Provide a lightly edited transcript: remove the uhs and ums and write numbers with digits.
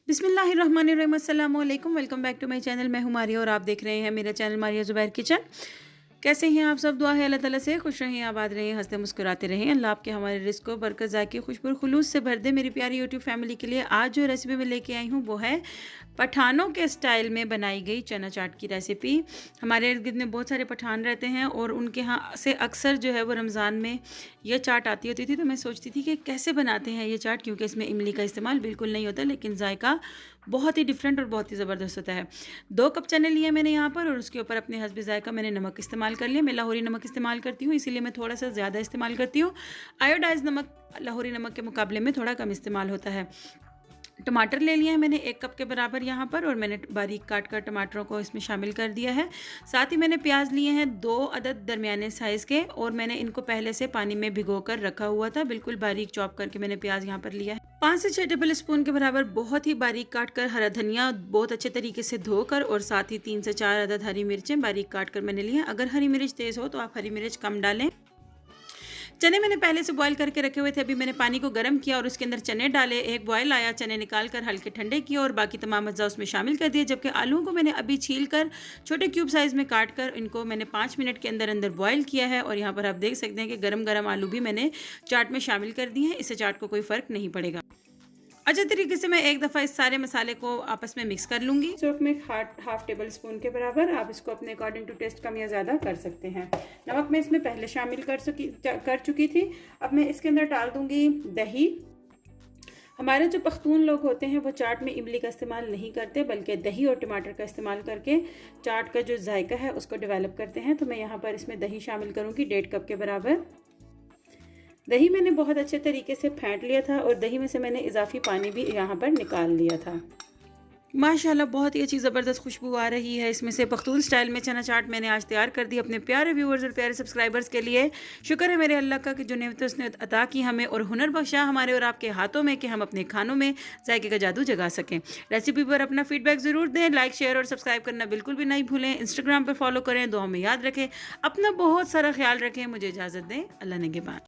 बिस्मिल्लाहिर्रहमानिर्रहीम, अस्सलाम वालेकुम। Welcome back to my channel. मैं हूँ मारिया और आप देख रहे हैं मेरा चैनल मारिया ज़ुबैर किचन। कैसे हैं आप सब? दुआ है अल्लाह ताला से खुश रहें, आबाद रहें, हंसते मुस्कुराते रहें। अल्लाह आपके हमारे रिस्क को बरकत, ज़ायके, खुशबू और खुलूस से भर दे। मेरी प्यारी यूट्यूब फैमिली के लिए आज जो रेसिपी मैं लेके आई हूँ वो है पठानों के स्टाइल में बनाई गई चना चाट की रेसिपी। हमारे इर्द गिर्द में बहुत सारे पठान रहते हैं और उनके यहाँ से अक्सर जो है वो रमज़ान में ये चाट आती होती थी। तो मैं सोचती थी कि कैसे बनाते हैं ये चाट, क्योंकि इसमें इमली का इस्तेमाल बिल्कुल नहीं होता, लेकिन जायका बहुत ही डिफरेंट और बहुत ही ज़बरदस्त होता है। 2 कप चने लिए मैंने यहाँ पर और उसके ऊपर अपने हस्बे जायका मैंने नमक इस्तेमाल कर लिया। मैं लाहौरी नमक इस्तेमाल करती हूँ, इसीलिए मैं थोड़ा सा ज़्यादा इस्तेमाल करती हूँ। आयोडाइज नमक लाहौरी नमक के मुकाबले में थोड़ा कम इस्तेमाल होता है। टमाटर ले लिए हैं मैंने 1 कप के बराबर यहाँ पर, और मैंने बारीक काट कर टमाटरों को इसमें शामिल कर दिया है। साथ ही मैंने प्याज लिए हैं 2 अदद दरमियाने साइज़ के, और मैंने इनको पहले से पानी में भिगो कर रखा हुआ था। बिल्कुल बारीक चॉप करके मैंने प्याज यहाँ पर लिया है। 5 से 6 टेबल स्पून के बराबर बहुत ही बारीक काट कर हरा धनिया बहुत अच्छे तरीके से धोकर, और साथ ही 3 से 4 अदद हरी मिर्चें बारीक काट कर मैंने ली हैं। अगर हरी मिर्च तेज़ हो तो आप हरी मिर्च कम डालें। चने मैंने पहले से बॉईल करके रखे हुए थे। अभी मैंने पानी को गर्म किया और उसके अंदर चने डाले। एक बॉईल आया, चने निकाल कर हल्के ठंडे किए और बाकी तमाम अज्जा उसमें शामिल कर दिए। जबकि आलूओं को मैंने अभी छील कर छोटे क्यूब साइज़ में काट कर इनको मैंने 5 मिनट के अंदर अंदर बॉईल किया है। और यहाँ पर आप देख सकते हैं कि गरम गरम आलू भी मैंने चाट में शामिल कर दिए हैं। इससे चाट को कोई फ़र्क नहीं पड़ेगा। अच्छे तरीके से मैं एक दफ़ा इस सारे मसाले को आपस में मिक्स कर लूँगी। सिर्फ में हाफ टेबल स्पून के बराबर, आप इसको अपने अकॉर्डिंग टू टेस्ट कम या ज़्यादा कर सकते हैं। नमक मैं इसमें पहले शामिल कर चुकी थी। अब मैं इसके अंदर डाल दूँगी दही। हमारे जो पख्तून लोग होते हैं वो चाट में इमली का इस्तेमाल नहीं करते, बल्कि दही और टमाटर का इस्तेमाल करके चाट का जो जायका है उसको डेवलप करते हैं। तो मैं यहाँ पर इसमें दही शामिल करूँगी 1.5 कप के बराबर। दही मैंने बहुत अच्छे तरीके से फेंट लिया था और दही में से मैंने इजाफी पानी भी यहाँ पर निकाल लिया था। माशाल्लाह बहुत ही अच्छी ज़बरदस्त खुशबू आ रही है इसमें से। पख्तून स्टाइल में चना चाट मैंने आज तैयार कर दी अपने प्यारे व्यूअर्स और प्यारे सब्सक्राइबर्स के लिए। शुक्र है मेरे अल्लाह का कि जो नेमतें उसने अता की हमें और हुनर बख्शा हमारे और आपके हाथों में कि हम अपने खानों में जायके का जादू जगा सकें। रेसिपी पर अपना फीडबैक ज़रूर दें। लाइक, शेयर और सब्सक्राइब करना बिल्कुल भी नहीं भूलें। इंस्टाग्राम पर फॉलो करें। दुआ में याद रखें। अपना बहुत सारा ख्याल रखें। मुझे इजाज़त दें। अल्लाह निगहबान।